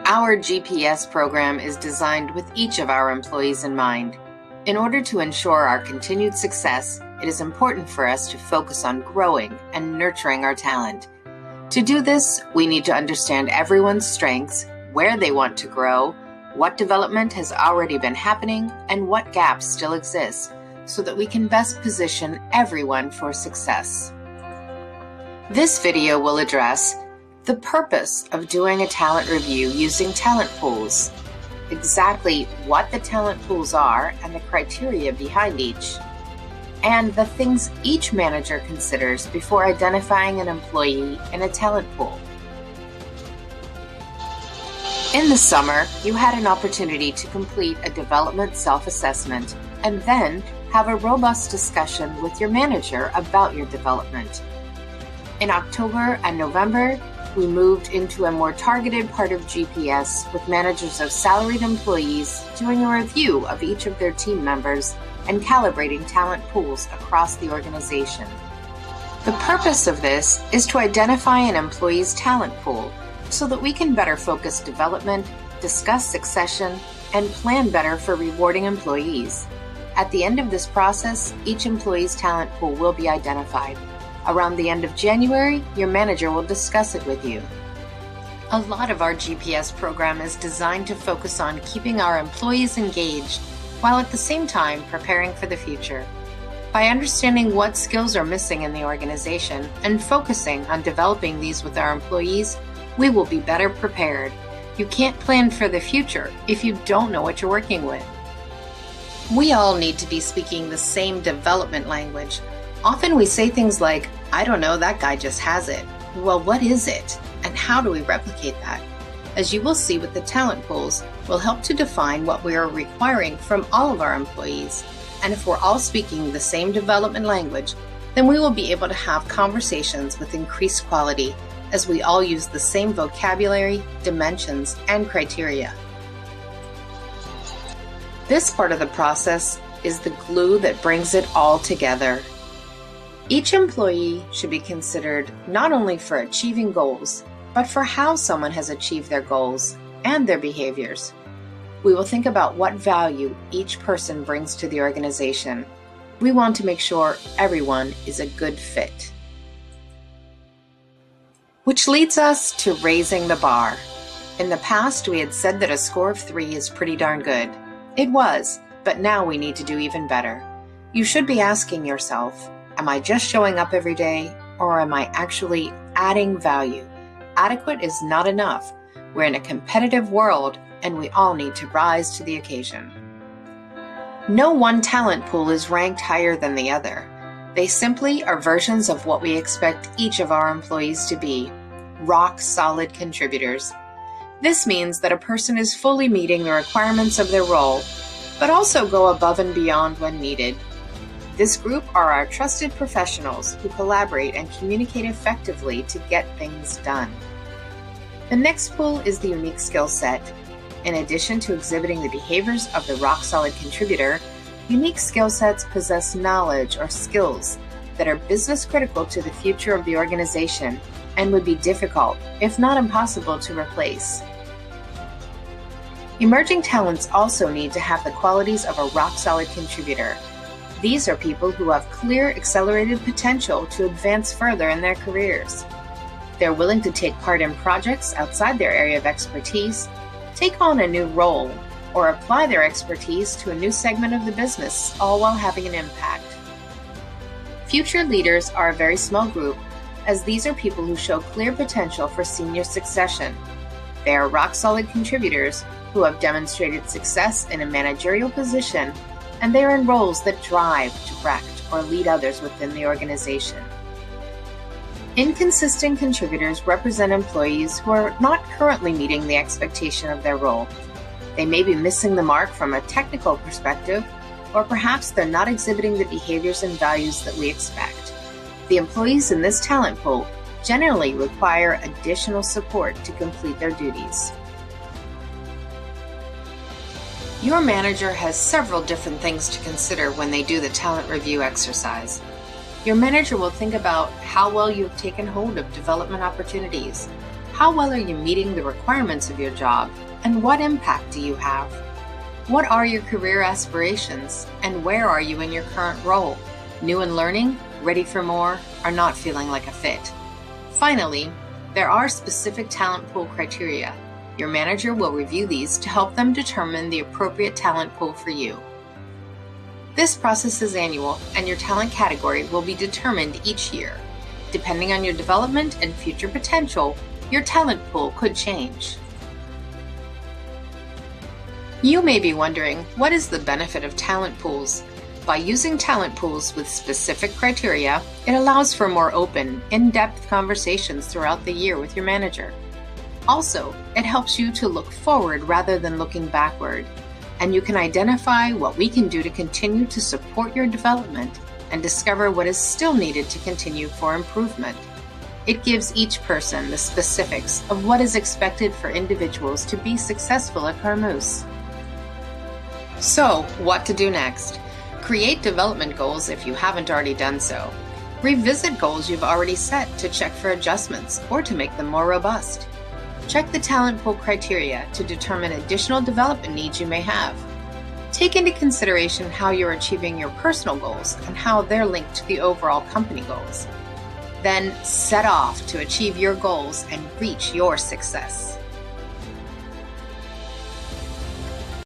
Our GPS program is designed with each of our employees in mind. In order to ensure our continued success, it is important for us to focus on growing and nurturing our talent. To do this, we need to understand everyone's strengths, where they want to grow, what development has already been happening, and what gaps still exist, so that we can best position everyone for success. This video will address the purpose of doing a talent review using talent pools, exactly what the talent pools are and the criteria behind each, and the things each manager considers before identifying an employee in a talent pool. In the summer, you had an opportunity to complete a development self-assessment and then have a robust discussion with your manager about your development. In October and November, we moved into a more targeted part of GPS with managers of salaried employees doing a review of each of their team members and calibrating talent pools across the organization. The purpose of this is to identify an employee's talent pool so that we can better focus development, discuss succession, and plan better for rewarding employees. At the end of this process, each employee's talent pool will be identified. Around the end of January, your manager will discuss it with you. A lot of our GPS program is designed to focus on keeping our employees engaged while at the same time preparing for the future. By understanding what skills are missing in the organization and focusing on developing these with our employees, we will be better prepared. You can't plan for the future if you don't know what you're working with. We all need to be speaking the same development language. Often we say things like, "I don't know, that guy just has it." Well, what is it? And how do we replicate that? As you will see with the talent pools, we'll help to define what we are requiring from all of our employees. And if we're all speaking the same development language, then we will be able to have conversations with increased quality as we all use the same vocabulary, dimensions, and criteria. This part of the process is the glue that brings it all together. Each employee should be considered not only for achieving goals, but for how someone has achieved their goals and their behaviors. We will think about what value each person brings to the organization. We want to make sure everyone is a good fit. Which leads us to raising the bar. In the past, we had said that a score of 3 is pretty darn good. It was, but now we need to do even better. You should be asking yourself, am I just showing up every day, or am I actually adding value? Adequate is not enough. We're in a competitive world, and we all need to rise to the occasion. No one talent pool is ranked higher than the other. They simply are versions of what we expect each of our employees to be, rock-solid contributors. This means that a person is fully meeting the requirements of their role, but also go above and beyond when needed. This group are our trusted professionals who collaborate and communicate effectively to get things done. The next pool is the unique skill set. In addition to exhibiting the behaviors of the rock-solid contributor, unique skill sets possess knowledge or skills that are business critical to the future of the organization and would be difficult, if not impossible, to replace. Emerging talents also need to have the qualities of a rock-solid contributor. These are people who have clear, accelerated potential to advance further in their careers. They're willing to take part in projects outside their area of expertise, take on a new role, or apply their expertise to a new segment of the business, all while having an impact. Future leaders are a very small group, as these are people who show clear potential for senior succession. They are rock-solid contributors who have demonstrated success in a managerial position, and they are in roles that drive, direct, or lead others within the organization. Inconsistent contributors represent employees who are not currently meeting the expectation of their role. They may be missing the mark from a technical perspective, or perhaps they're not exhibiting the behaviors and values that we expect. The employees in this talent pool generally require additional support to complete their duties. Your manager has several different things to consider when they do the talent review exercise. Your manager will think about how well you've taken hold of development opportunities, How well are you meeting the requirements of your job, and what impact do you have? What are your career aspirations, and where are you in your current role? New and learning, ready for more, or not feeling like a fit? Finally, there are specific talent pool criteria. Your manager will review these to help them determine the appropriate talent pool for you. This process is annual, and your talent category will be determined each year. Depending on your development and future potential, your talent pool could change. You may be wondering, what is the benefit of talent pools? By using talent pools with specific criteria, it allows for more open, in-depth conversations throughout the year with your manager. Also, it helps you to look forward rather than looking backward, and you can identify what we can do to continue to support your development and discover what is still needed to continue for improvement. It gives each person the specifics of what is expected for individuals to be successful at Carmeuse. So, what to do next? Create development goals if you haven't already done so. Revisit goals you've already set to check for adjustments or to make them more robust. Check the talent pool criteria to determine additional development needs you may have. Take into consideration how you're achieving your personal goals and how they're linked to the overall company goals. Then set off to achieve your goals and reach your success.